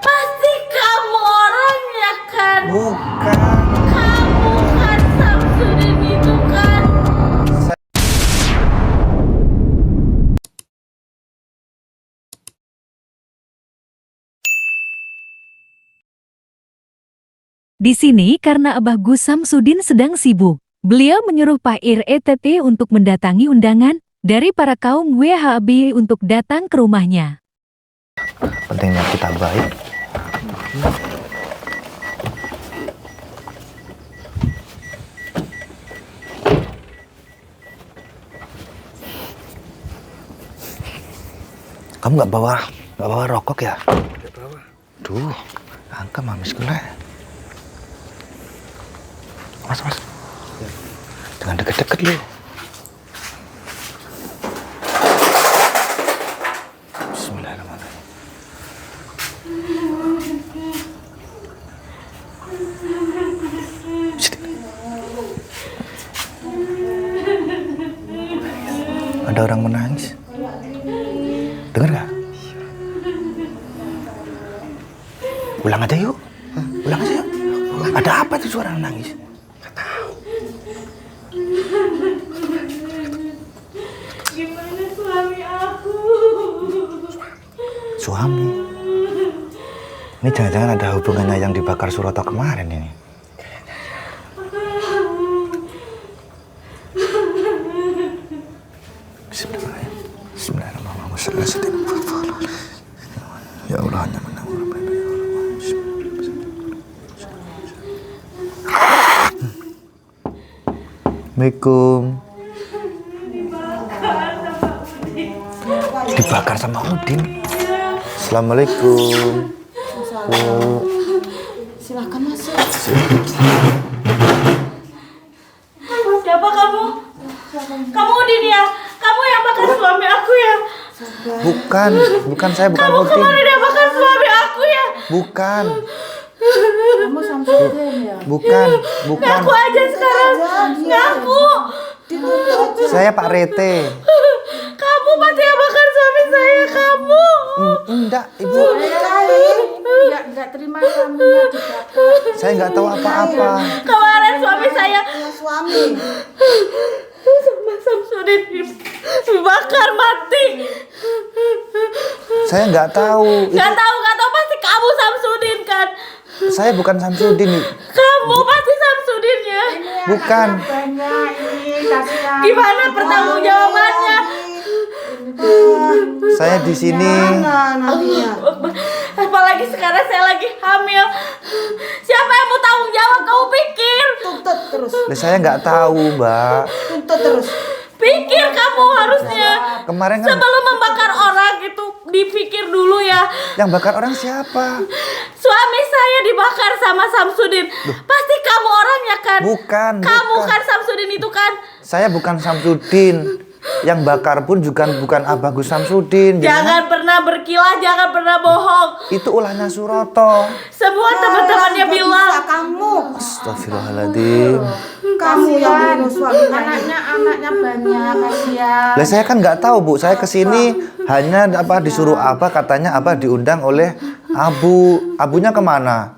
Pasti kamu orangnya kan? Bukan. Kamu kan Samsudin itu kan? Di sini karena Abah Gus Samsudin sedang sibuk. Beliau menyuruh Pak RETT untuk mendatangi undangan dari para kaum WHAB untuk datang ke rumahnya. Pentingnya kita baik. Kamu nggak bawa rokok ya? Nggak bawa. Duh, angka mamis gue. Mas. Jangan deket-deket lu. Bismillahirrahmanirrahim. Ada orang menangis. Dengar nggak? Ulang aja yuk. Ulang aja yuk. Ada apa tuh suara nangis? Nggak tahu. Gimana suami aku? Suami? Ini jangan-jangan ada hubungannya yang dibakar Suroto kemarin ini. Bismillahirrahmanirrahim. Ya Allah, hanya menang. Assalamualaikum. Dibakar sama Udin. Assalamualaikum. Silakan masuk. Siapa kamu? Kamu Udin ya? Kamu yang bakar suami aku ya? Bukan saya, bukan Kamu Udin. kemarin yang bakar suami aku ya? Bukan. Kamu Samsudin ya? Bukan. Ngaku aja sekarang. Ngaku. Saya Pak Rete. Kamu pasti yang bakar suami saya, kamu. Enggak, Ibu. Enggak terima suaminya dibakar. Saya nggak tahu apa-apa. Kemarin suami saya Suami. sama Samsudin dibakar mati. Saya nggak tahu. Gak tahu pasti kamu Samsudin kan? Saya bukan Samsudin. Kamu pasti Samsudinnya. Bukan. Banyak ini kasihan. Gimana pertanggungjawabannya? Saya di sini. Nantinya. Apalagi sekarang saya lagi hamil. Siapa yang mau tanggung jawab? Kamu pikir? Tuntut terus. Saya nggak tahu, Mbak. Tuntut terus. Pikir kamu harusnya. Kemarin kan Sebelum membakar orang itu dipikir dulu ya. yang bakar orang siapa? Suami saya dibakar sama Samsudin. Pasti kamu orangnya kan? Bukan. Kamu bukan. kan Samsudin itu kan? Saya bukan Samsudin. Yang bakar pun juga bukan Abah Gus Samsudin. Jangan pernah berkilah, jangan pernah bohong. Itu ulahnya Suroto. Semua teman-temannya Nggak bilang. bisa kamu. Astagfirullahaladzim. Kamu yang bunuh suami. Anaknya banyak kasihan. Lah saya kan nggak tahu, Bu. Saya kesini hanya disuruh Abah, katanya Abah diundang oleh Abu. Abunya kemana?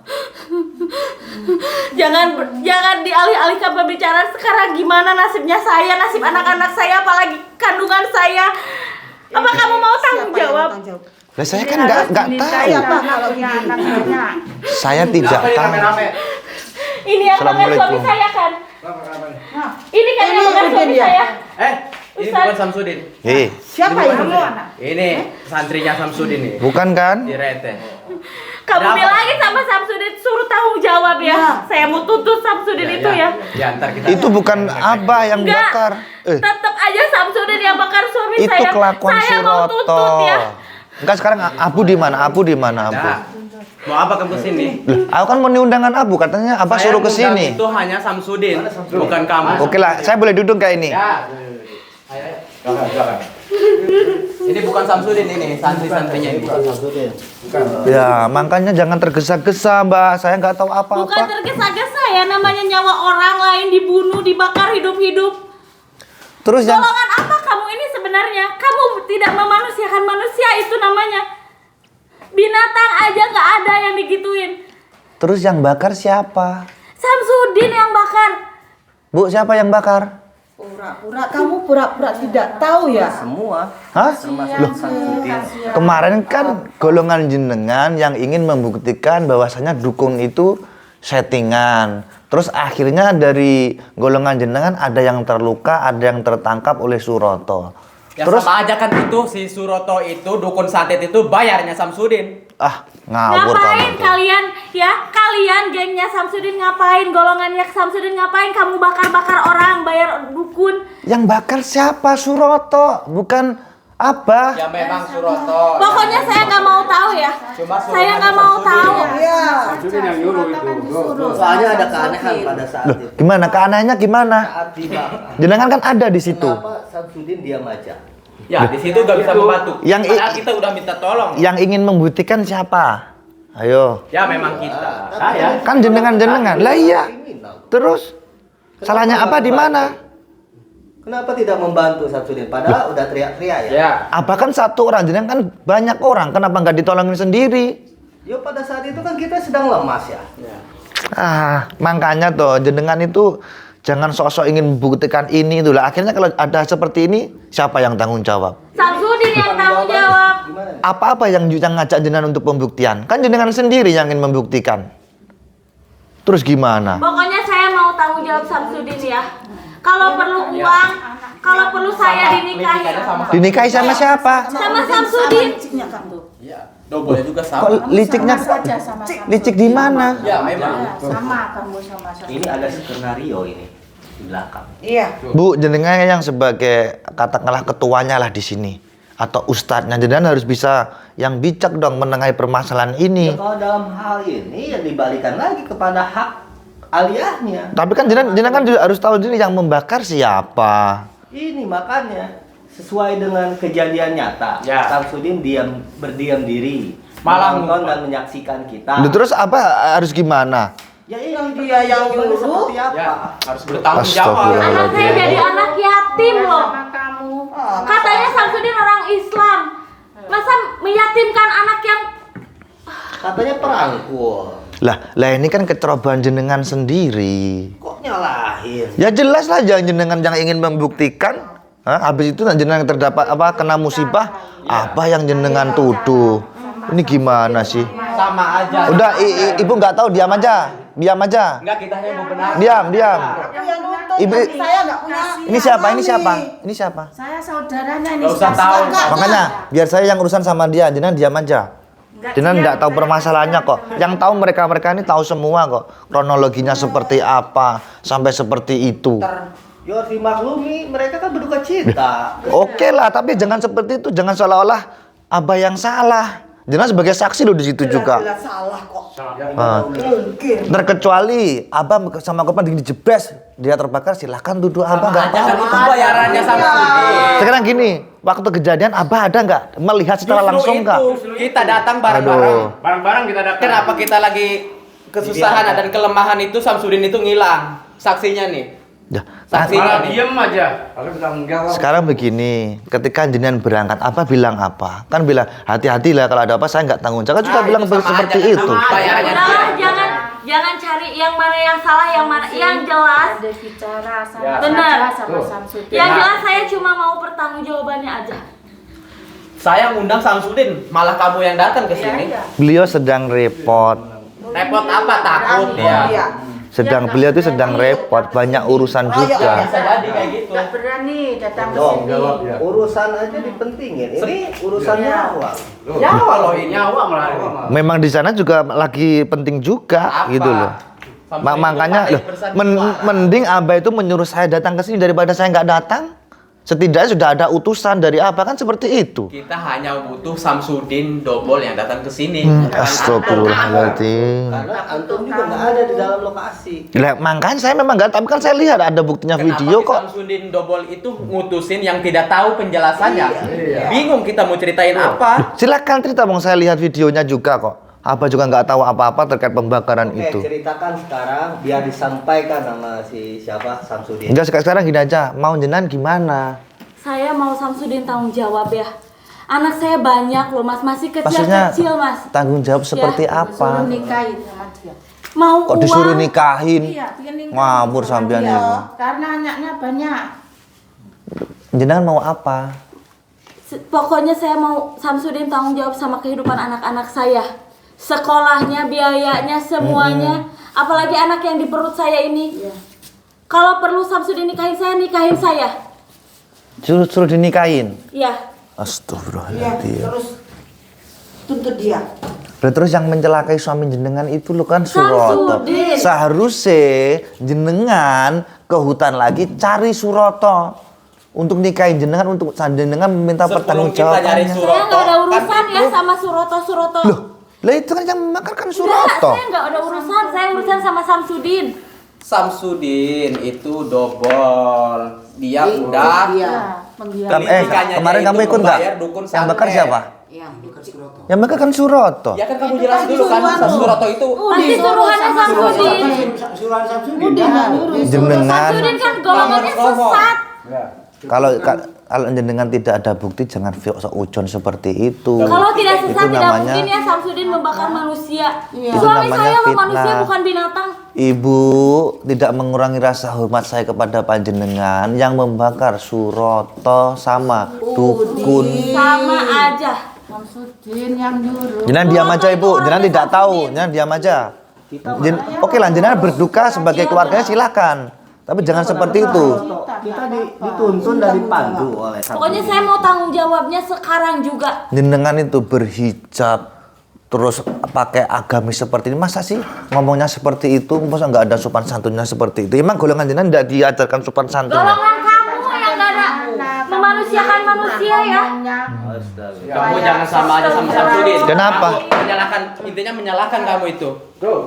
Jangan dialih-alihkan pembicaraan sekarang. Gimana nasibnya saya, nasib anak-anak saya, apalagi kandungan saya. Apa kamu mau tanggung jawab? Lah saya kan nggak tahu. Siapa kalau anak banyak? Saya tidak tahu. Ini yang bakar suami Assalamualaikum. saya kan? Ini kan yang bakar suami saya. Ini Ustaz. bukan Samsudin. Siapa ini? Ini santrinya Samsudin nih. Bukan kan? Di Rete. Kamu Ada apa? bilangin sama Samsudin suruh tanggung jawab ya. Saya mau tuntut Samsudin itu ya. Ya, ntar kita. Itu bukan Abah yang Enggak. bakar. Tetap aja Samsudin yang bakar suami Itu saya. kelakuan Saya mau tuntut Suroto. ya. Enggak, sekarang Abu di mana? Abu di mana, Abu? Nah, mau apa kamu kesini? Lah, aku kan mau undangan Abu, katanya Abah Saya suruh ke ngundang sini. Itu hanya Samsudin, bukan kamu. Oke lah, saya boleh duduk kayak ini. Ya. Ini bukan Samsudin, ini santri-santrinya ini. Ya, makanya jangan tergesa-gesa, Mbak. Saya nggak tahu Bukan apa-apa. tergesa-gesa ya, namanya nyawa orang lain dibunuh, dibakar hidup-hidup. Terus yang Golongan apa kamu ini sebenarnya? Kamu tidak memanusiakan manusia, itu namanya. Binatang aja nggak ada yang digituin. Terus yang bakar siapa? Samsudin yang bakar. Bu, siapa yang bakar? Pura-pura, kamu pura-pura tidak tahu ya? Semua Hah? termasuk Samsudin. Kemarin kan golongan jenengan yang ingin membuktikan bahwasanya dukun itu settingan. Terus akhirnya dari golongan jenengan ada yang terluka, ada yang tertangkap oleh Suroto. Ya Terus sama aja kan itu si Suroto itu dukun santet itu bayarnya Samsudin. ngawur Ngapain kamu. kalian ya? Kalian gengnya Samsudin ngapain? Golongannya Samsudin ngapain? Kamu bakar-bakar orang, bayar dukun. Yang bakar siapa? Suroto, bukan Abah. Ya memang Suroto. Pokoknya saya nggak mau tahu ya. Cuma suruh Saya nggak aja mau Samsudin. tahu. Iya. Soalnya ada keanehan pada saat itu. Gimana? Keanehannya gimana? Saat dibakar. Jenengan kan ada di situ. Kenapa Samsudin diam aja? Ya di situ gak bisa membantu. Yang Padahal kita udah minta tolong. Yang ingin membuktikan siapa? Ayo. Ya memang kita. Saya. Kan jenengan-jenengan. Lah iya. Kriminal. Terus salahnya apa di mana? Kenapa tidak membantu Samsudin? Padahal udah teriak-teriak ya. Ya. Abah kan satu orang, jenengan kan banyak orang. Kenapa nggak ditolongin sendiri? Yo pada saat itu kan kita sedang lemas ya. Makanya tuh jenengan itu jangan sok-sok ingin membuktikan ini itulah. Akhirnya kalau ada seperti ini, siapa yang tanggung jawab? Samsudin yang tanggung jawab. Gimana? Apa-apa yang ngajak jenengan untuk pembuktian? Kan jenengan sendiri yang ingin membuktikan. Terus gimana? Pokoknya saya mau tanggung jawab Samsudin ya. Kalau perlu uang, kalau perlu saya dinikahi. Dinikahi sama siapa? Sama Samsudin. Liciknya kamu. Ya. Dobelnya juga sama. Kok liciknya? Saja sama sama. Licik di mana? Ya memang. Sama kamu sama. Ini ada skenario ini di belakang. Iya. Bu, jenengan yang sebagai katakanlah ketuanya lah di sini atau ustadznya, jenengan harus bisa yang bijak dong menengahi permasalahan ini. Ya, kalau dalam hal ini ya dibalikan lagi kepada hak aliyahnya. Tapi kan jenengan juga harus tahu diri yang membakar siapa. Ini makanya sesuai dengan kejadian nyata. Ya. Samsudin berdiam diri, Malah menonton ngumpul. dan menyaksikan kita. Loh, terus apa harus gimana? Ya ini Dia yang pertanggung jawabannya dulu. seperti apa? Ya harus bertanggung jawab. Astagfirullah. Anak saya jadi anak yatim loh. Sama kamu. Katanya Samsudin orang Islam. Masa meyatimkan anak yang Katanya perangkul. Lah ini kan kecerobohan jenengan sendiri. Kok nyalahin? Ya jelas lah jangan jenengan yang ingin membuktikan. Habis itu jenengan terdapat apa kena musibah, apa yang jenengan tuduh. Ini gimana sih? Sama aja. Udah ibu nggak tahu, diam aja. Diam aja. Enggak kita hanya mau benar. Diam. Aku yang nuntut. Ibu, tapi saya nggak punya. ini siapa? Ini siapa? Ini siapa? Saya saudaranya ini. Nggak usah tahu. Makanya biar saya yang urusan sama dia, jenengan diam aja. Jenengan nggak tahu permasalahannya kok. Yang tahu mereka ini tahu semua kok. Kronologinya seperti apa sampai seperti itu. Yo harus dimaklumi, mereka kan berduka cita. Oke lah, tapi jangan seperti itu. Jangan seolah-olah Abah yang salah. Jenengan sebagai saksi loh di situ juga. Jelas salah kok. Mungkin. Terkecuali Abah sama korban dijebres, dia terbakar, silahkan tuduh Abah nggak Aja kan apa-apa. itu bayarannya Samsudin. Sekarang gini, waktu kejadian Abah ada nggak melihat secara langsung nggak? Kita datang bareng-bareng. Aduh. Barang-barang kita datang. Kenapa kita lagi kesusahan dan kelemahan itu Samsudin itu ngilang? Saksinya nih. Ya, Saksinya Malah nih. diem aja. Kalau bertanggung jawab. sekarang begini, ketika jenengan berangkat, Abah bilang apa? Kan bilang hati-hatilah kalau ada apa saya nggak tanggung jawab. Kan juga Nah, bilang itu sama seperti aja, kan itu. sama bayarannya udahlah, dia. jangan cari yang mana yang salah, yang mana yang jelas. Ada bicara sama Ya. Benar. sama Samsudin. Yang jelas saya cuma mau pertanggungjawabannya aja. Saya ngundang Samsudin, malah kamu yang datang ke sini. Beliau sedang repot. Repot apa? Takut ya. Iya. Beliau itu sedang repot, banyak urusan juga. Bisa jadi kayak gitu. Nggak berani datang ke Dong, sini. urusan aja dipentingin. Ini urusan nyawa. Nyawa loh ini. Nyawa malah. Memang di sana juga lagi penting juga, Apa? gitu loh. Samsudin Makanya itu loh, bersandiwara. mending Abah itu menyuruh saya datang ke sini daripada saya nggak datang. Setidaknya sudah ada utusan dari Abah, kan seperti itu. Kita hanya butuh Samsudin Dobol yang datang ke sini. Astagfirullahaladzim. Karena antum juga nggak ada di dalam lokasi. Lah, makanya saya memang nggak, tapi kan saya lihat ada buktinya Kenapa video si kok. Samsudin Dobol itu ngutusin yang tidak tahu penjelasannya? Bingung kita mau ceritain apa? Silakan cerita, bang. Saya lihat videonya juga kok. Abah juga nggak tahu apa-apa terkait pembakaran Oke, itu. ceritakan sekarang biar disampaikan sama si siapa Samsudin. Enggak, sekarang gini aja. Mau jenengan gimana? Saya mau Samsudin tanggung jawab ya. Anak saya banyak loh mas, masih Maksudnya kecil mas. tanggung jawab seperti Ya. apa? Suruh nikahin sama dia. Mau Kok uang? disuruh nikahin? Iya, dia nikahin Ngawur sama sampean dia, itu. karena anaknya banyak. Jenengan mau apa? Pokoknya saya mau Samsudin tanggung jawab sama kehidupan anak-anak saya. Sekolahnya, biayanya, semuanya. Apalagi anak yang di perut saya ini. Kalau perlu Samsudin nikahin saya. Suruh dinikahin. Iya. Iya, Astagfirullahaladzim. terus tuntut dia. Terus yang mencelakai suami jenengan itu lo kan Suroto. Samsudin. Seharusnya jenengan ke hutan lagi cari Suroto untuk nikahin jenengan, untuk jenengan meminta Sebelum pertanggungjawaban. kita nyari Saya Suroto, nggak ada kan urusan ya itu sama Suroto. Loh, lah itu kan yang makan kan Enggak, Suroto. saya nggak ada urusan. Saya urusan sama Samsudin. Samsudin itu dobol. Dia udah Dia. pendidikannya Kemarin dia kamu itu ikut nggak? membayar dukun Yang bakar santet. siapa? Yang bakar kan Suroto. Ya kan kamu jelas dulu kan, Suroto itu Pasti suruhannya Samsudin. Suruhan Samsudin. Udah nggak nyuruh. Jenengan Samsudin kan golongannya Kamu harus ngomong. sesat. kalau jenengan tidak ada bukti jangan sok ujon seperti itu. Kalau tidak sesat Itu tidak namanya- mungkin ya Samsudin membakar manusia. Itu Suami namanya saya fitnah. manusia bukan binatang. Ibu tidak mengurangi rasa hormat saya kepada panjenengan yang membakar Suroto sama dukun. Sama aja. Samsudin yang nyuruh. Jenengan diam aja ibu, jenengan tidak tahu, jenengan diam aja. Oke lah, jenengan berduka sebagai keluarganya silakan. Tapi jangan seperti itu. Kita dituntun dan dipandu oleh Pokoknya Samsudin. saya mau tanggung jawabnya sekarang juga. Jenengan itu berhijab terus pakai agamis seperti ini, masa sih ngomongnya seperti itu? Masa nggak ada sopan santunnya seperti itu? Emang golongan jenengan tidak diajarkan sopan santunnya? Golongan kamu yang gak ada memanusiakan manusia ya. Kamu jangan sama aja sama Samsudin. Kenapa? Kamu menyalahkan, intinya menyalahkan kamu itu. Tuh.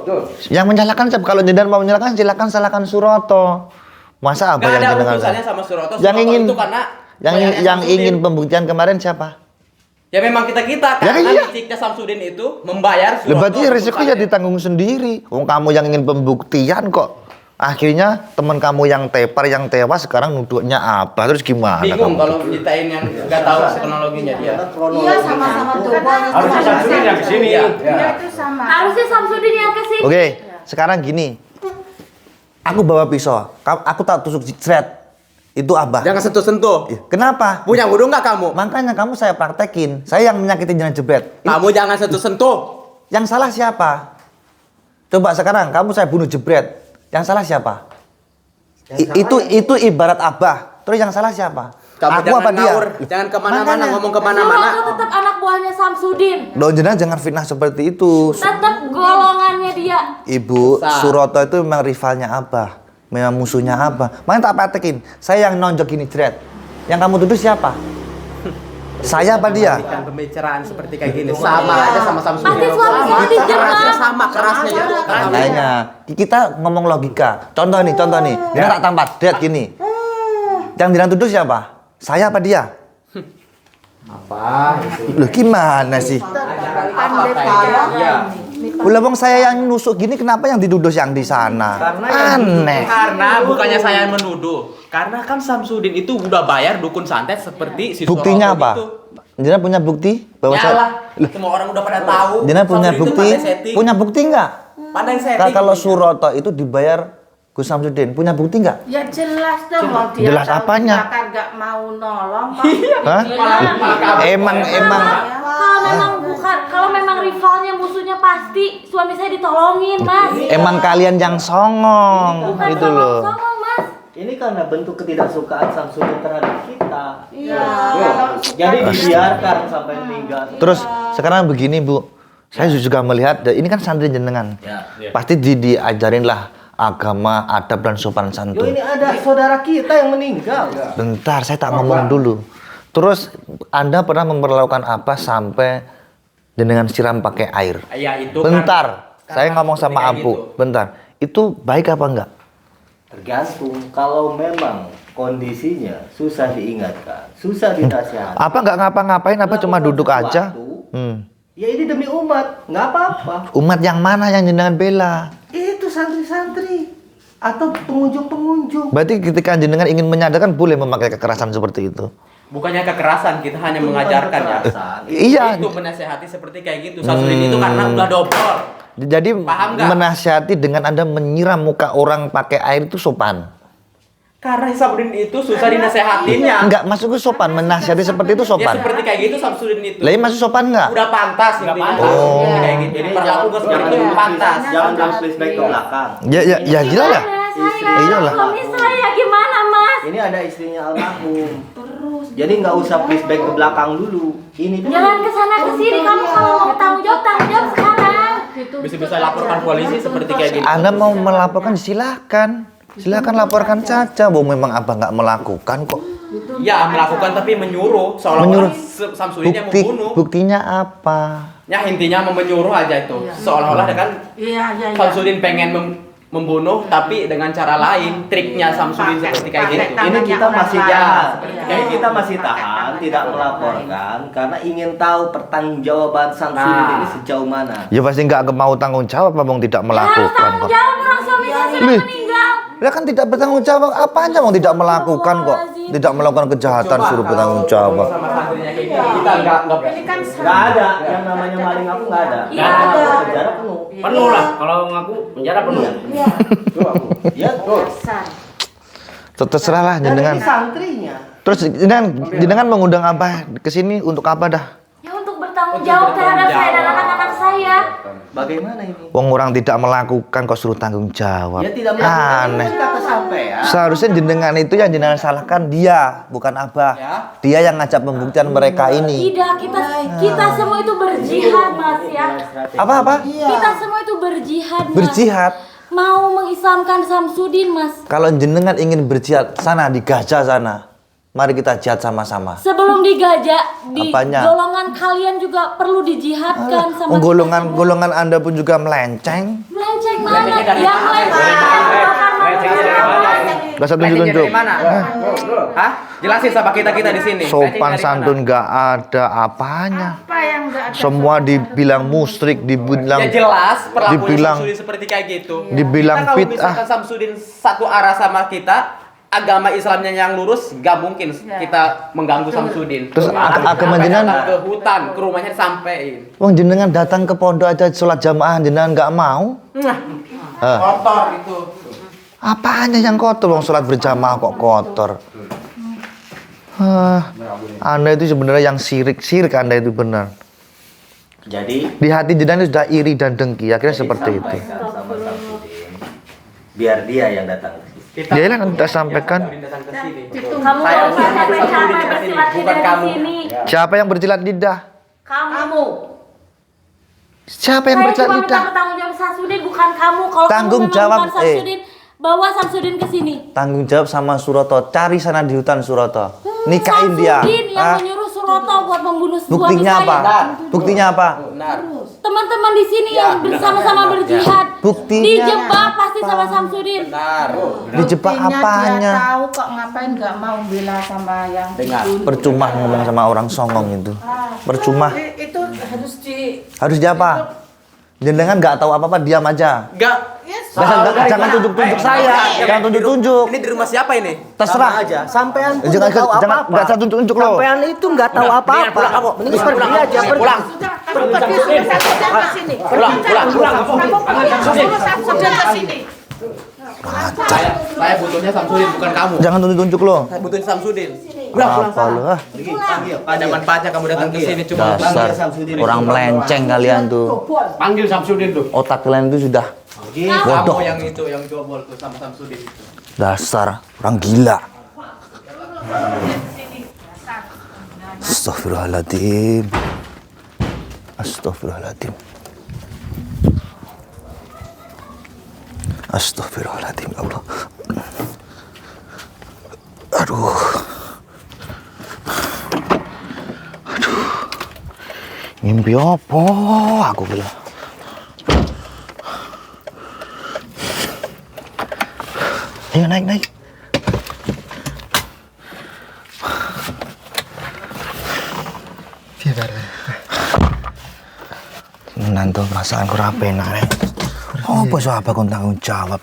Yang menyalahkan siapa? Kalau jenengan mau menyalahkan silakan salahkan Suroto. Masa apa Gak yang ada jenengan urusannya sama Suroto. Yang Suroto ingin itu karena yang bayarnya yang Samsudin. ingin pembuktian kemarin siapa? Ya memang kita Ya, karena iya. liciknya Samsudin itu membayar Suroto. Berarti risiko ya urusannya. ditanggung sendiri. Wong kamu yang ingin pembuktian kok. Akhirnya teman kamu yang tepar yang tewas sekarang nuduhnya apa? Terus gimana Bingung kamu? kalau nyeritain yang nggak tahu teknologinya dia. Iya, sama-sama dukun. Harusnya Samsudin yang kesini. Iya. Dia itu sama. Harusnya Samsudin yang kesini. Oke, sekarang gini. Aku bawa pisau. Aku tak tusuk jret. Itu abah. Jangan sentuh-sentuh. Kenapa? Punya wudhu nggak kamu? Makanya kamu saya praktekin. Saya yang menyakiti jangan jebret. Kamu jangan sentuh-sentuh. Yang salah siapa? Coba sekarang kamu saya bunuh jebret. Yang salah siapa? Itu ibarat abah. Terus yang salah siapa? Kamu Aku jangan apa dia? ngawur, jangan kemana-mana, Makanya. ngomong Suroto kemana-mana. tetap anak buahnya Samsudin. Loh jenengan jangan fitnah seperti itu. Tetap golongannya dia. Ibu, Susah. Suroto itu memang rivalnya Abah. Memang musuhnya Abah. Makanya tak praktekin. Saya yang nonjok gini jret. Yang kamu tuduh siapa? Saya apa dia? Berikan pembicaraan seperti kayak gini sama aja sama Samsudin. Pasti suami saya dijerat. Kerasnya sama, kerasnya juga. Makanya kita ngomong logika. Contoh nih. Dia tak tampak dead gini. Yang dia tuduh siapa? Saya apa dia? Apa itu? Loh gimana sih? Apa kayaknya? Iya. Ulah bang saya yang nusuk gini kenapa yang dituduh yang di sana? Aneh. Karena bukannya saya yang menuduh. Karena kan Samsudin itu udah bayar dukun santet seperti si Buktinya Suroto apa? itu. Jenengan punya bukti bahwa Yalah, saya semua orang udah pada tahu. Jenengan punya Samsudin itu bukti? pandai setting. Punya bukti nggak? Pandai setting. Kalau buktinya. Suroto itu dibayar Gus Samsudin, punya bukti nggak? Ya jelas dong, mau dia Jelas tahu apanya? kita kan nggak mau nolong. Hah? Emang Kalau memang rivalnya musuhnya pasti suami saya ditolongin mas. emang kalian yang songong Bukan gitu loh. songong mas. Ini karena bentuk ketidaksukaan Samsudin terhadap kita. Iya. Kalau Jadi dibiarkan sampai meninggal. Terus sekarang begini Bu, saya juga melihat ini kan santri jenengan, pasti diajarin lah agama, adab dan sopan Yo santun. ini ada saudara kita yang meninggal. Bentar, saya tak ngomong dulu. Terus Anda pernah memperlakukan apa sampai jenengan siram pakai air? Ya itu Bentar, kan, saya ngomong sama kayak Ampu. gitu. Bentar, itu baik apa enggak? Tergantung kalau memang kondisinya susah diingatkan, susah dinasihati. Apa enggak ngapa-ngapain? Apa cuma Melakukan duduk aja? sesuatu, Hmm. Ya ini demi umat, nggak apa-apa. Umat yang mana yang jenengan bela? Itu santri-santri atau pengunjung-pengunjung. Berarti ketika jenengan ingin menyadarkan boleh memakai kekerasan seperti itu. Bukannya kekerasan, kita hanya mengajarkan ya. Iya. Itu menasehati seperti kayak gitu. Samsudin itu karena udah double. Jadi Paham nggak? menasihati dengan Anda menyiram muka orang pakai air itu sopan. Karena Samsudin itu susah dinasehatinya. Enggak, maksudku sopan, menasihati seperti itu Ya sopan. seperti kayak gitu Samsudin itu. Lah, ini masuk sopan enggak? Udah pantas intinya. Oh. Kayak gitu. Jadi perlakuan seperti itu pantas. Jangan bilang flashback ke belakang. Ya gila lah. Saya, Iyalah. suami saya gimana mas? Ini ada istrinya almarhum. Jadi nggak usah flashback ke belakang dulu. Ini dulu. Jangan kesana kesini, kamu kalau mau tanggung jawab sekarang. Bisa laporkan polisi seperti kayak gitu. Anda mau melaporkan silahkan. Silahkan laporkan saja. Bahwa memang abang nggak melakukan kok. Ya melakukan tapi menyuruh. Menyuruh. Seolah-olah Samsudin yang membunuh. Buktinya apa? Ya intinya menyuruh aja itu. Seolah-olah kan Iya. Samsudin pengen membunuh tapi dengan cara lain. Triknya Samsudin seperti kayak gitu. Ini kita masih jahat. Iya. Jadi kita masih tahan, tidak melaporkan karena ingin tahu pertanggungjawaban Samsudin ini sejauh mana. Ya pasti nggak mau tanggung jawab abang tidak Harus melakukan tanggung kok. jawab, orang suami saya sudah Lih. meninggal. Lah kan tidak bertanggung jawab apanya mau tidak melakukan kok. Tidak melakukan kejahatan suruh bertanggung jawab. Sama santrinya kayak gitu. Kita nggak Nggak ada yang namanya maling aku nggak ada. Iya. Penjara penuh. Penuh lah. Kalau ngaku penjara penuh. Ya, Terserah lah jenengan. Ini santrinya. Terus jenengan mengundang apa ke sini untuk apa dah? Ya untuk bertanggung jawab terhadap saya dan anak-anak saya. Bagaimana ini? Wong orang tidak melakukan kok suruh tanggung jawab. Ya tidak melakukan. Aneh. Ini kata sampai ya. Seharusnya jenengan itu yang jenengan salahkan dia, bukan abah. Ya. Dia yang ngajak pembuktian mereka ini. Tidak, kita semua itu berjihad mas ya. Apa? Kita semua itu berjihad mas. Berjihad. Mau mengislamkan Samsudin mas. Kalau jenengan ingin berjihad sana di Gaza sana. Mari kita jihad sama-sama. Sebelum digajak di Apanya? golongan kalian juga perlu dijihadkan sama Golongan Anda pun juga melenceng. melenceng mana? Melenceng dari Yang mana? melenceng. Gak satu tunjuk. Dari mana? Hah? Jelasin sama kita di sini. Sopan santun gak ada apanya. Apa yang enggak ada? Semua dibilang musyrik, dibilang Ya jelas perlakuan dibilang- Samsudin seperti kayak gitu. dibilang Kita kalau bid'ah. misalkan Samsudin satu arah sama kita, agama Islamnya yang lurus, gak mungkin kita mengganggu Samsudin. Terus agama jenengan, Ke hutan, ke rumahnya sampein. wong jenengan datang ke pondok aja sholat jamaah jenengan nggak mau. Kotor itu. Apanya yang kotor? Wong sholat berjamaah kok kotor. Anda itu sebenarnya yang sirik Anda itu benar. Jadi Di hati jenengan itu sudah iri dan dengki. Akhirnya seperti itu. disampaikan sama Samsudin, biar dia yang datang ke sini. Ya lah, kita sampaikan. Datang ke sini. Kamu Saya gak usah Samsudin capek-capek ke sini, bersilat bukan lidah di kamu. sini. Siapa yang berjilat lidah? Kamu. Siapa yang Saya berjilat cuma minta lidah? bertanggung jawab Samsudin, bukan kamu. Kalau Tanggung kamu memang jawab, bukan Samsudin, bawa Samsudin ke sini. Tanggung jawab sama Suroto. Cari sana di hutan Suroto. Nikahin dia. Samsudin yang Hah? menyuruh Suroto buat membunuh suami Buktinya saya. apa? Buktinya apa? Benar. Teman-teman di sini yang bersama-sama berjihad. Buktinya Dijebak pasti sama Samsudin. Benar. Dijebak Buktinya apanya? Dia tahu kok ngapain nggak mau bela sama yang Dengar. dibunuh. Percuma ngomong sama orang songong itu. Percuma. Itu harus di Harus dia apa? Jenengan nggak tahu apa-apa, diam aja. Enggak. Jangan tunjuk-tunjuk saya. Jangan tunjuk-tunjuk. Ini di rumah siapa ini? Terserah. Sama aja. Sampean pun Jangan nggak tahu jangan apa-apa. nggak usah tunjuk-tunjuk lo. Sampean itu nggak tahu apa-apa. Mending pergi aja, pergi. Pulang. pergi sudah ke sini. Pulang. Kamu pergi suruh Samsudin ke sini. Saya butuhnya Samsudin, bukan kamu. Jangan tunjuk-tunjuk lo. Saya butuhin Samsudin. Apa lo? ah? Pergi, panggil. Ada manfaatnya kamu datang ke sini cuma Dasar orang melenceng kalian tuh. Panggil Samsudin tuh. Otak kalian tuh sudah bodoh. kamu yang itu yang jobol tuh sama Samsudin itu. Dasar orang gila. Astagfirullahaladzim. Astagfirullahaladzim. Astagfirullahaladzim, ya Allah. Aduh. Mimpi apa aku bilang. Ayo naik. Nanti perasaan ku rapi enak nih. Apa so apa kau tanggung jawab?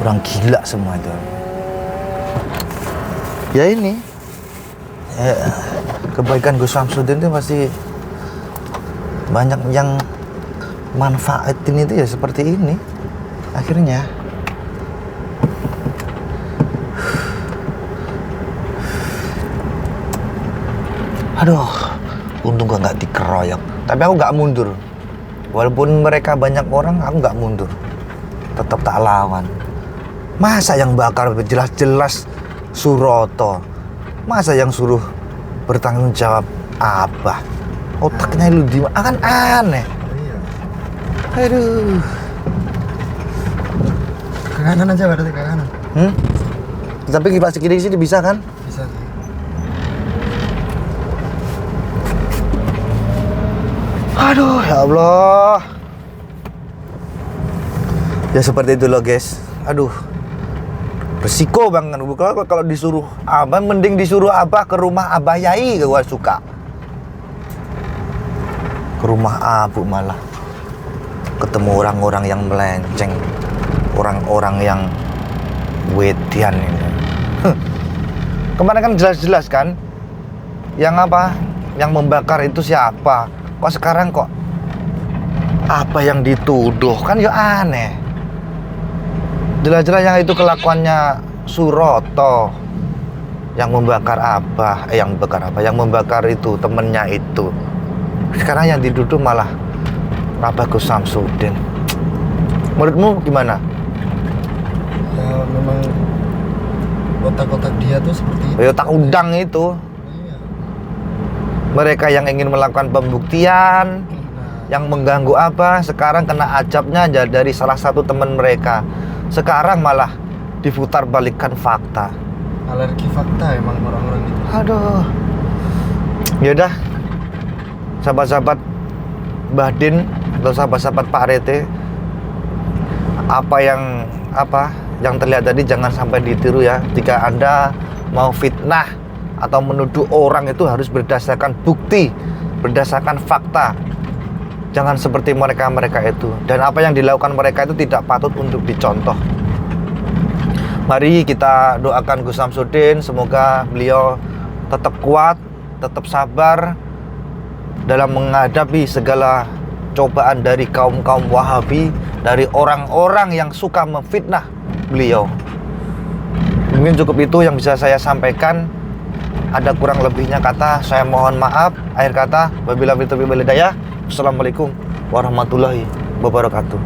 Orang gila semua itu. Ya ini, ya, kebaikan Gus Samsudin itu pasti banyak yang manfaatin itu ya seperti ini. Akhirnya. Aduh, untung gua nggak dikeroyok. Tapi aku nggak mundur. Walaupun mereka banyak orang, aku nggak mundur. Tetap tak lawan. Masa yang bakar jelas-jelas Suroto? Masa yang suruh bertanggung jawab Abah? Otaknya lu di mana? Kan aneh. Aduh. Ke kanan aja berarti, ke kanan. Tapi kipas kiri sini bisa kan? Bisa sih. Aduh, ya Allah. Ya seperti itu loh guys. Aduh, resiko banget. Kalau disuruh Abah, mending disuruh Abah ke rumah Abah Yai, gua suka. Ke rumah Abu malah ketemu orang-orang yang melenceng, orang-orang yang wedian ini. Kemarin kan jelas-jelas kan, yang apa, yang membakar itu siapa? Kok sekarang kok apa yang dituduh, kan ya aneh. Jelas-jelas yang itu kelakuannya Suroto yang membakar Abah, yang membakar itu temennya itu. Sekarang yang dituduh malah Abah Gus Samsudin. Menurutmu gimana? Ya memang otak-otak dia tuh seperti itu. Ya, otak udang itu. Iya. Mereka yang ingin melakukan pembuktian, yang mengganggu Abah, sekarang kena ajabnya dari salah satu teman mereka. Sekarang malah diputar balikan fakta. Alergi fakta emang orang-orang itu. Aduh. Yaudah, sahabat-sahabat Mbah Din atau sahabat-sahabat Pak Rete, apa yang terlihat tadi jangan sampai ditiru ya. Jika Anda mau fitnah atau menuduh orang itu harus berdasarkan bukti, berdasarkan fakta. Jangan seperti mereka-mereka itu. Dan apa yang dilakukan mereka itu tidak patut untuk dicontoh. Mari kita doakan Gus Samsudin, semoga beliau tetap kuat, tetap sabar dalam menghadapi segala cobaan dari kaum-kaum Wahabi, dari orang-orang yang suka memfitnah beliau. Mungkin cukup itu yang bisa saya sampaikan. Ada kurang lebihnya kata, saya mohon maaf. Akhir kata, wabillahi taufiq wal hidayah. Assalamualaikum warahmatullahi wabarakatuh.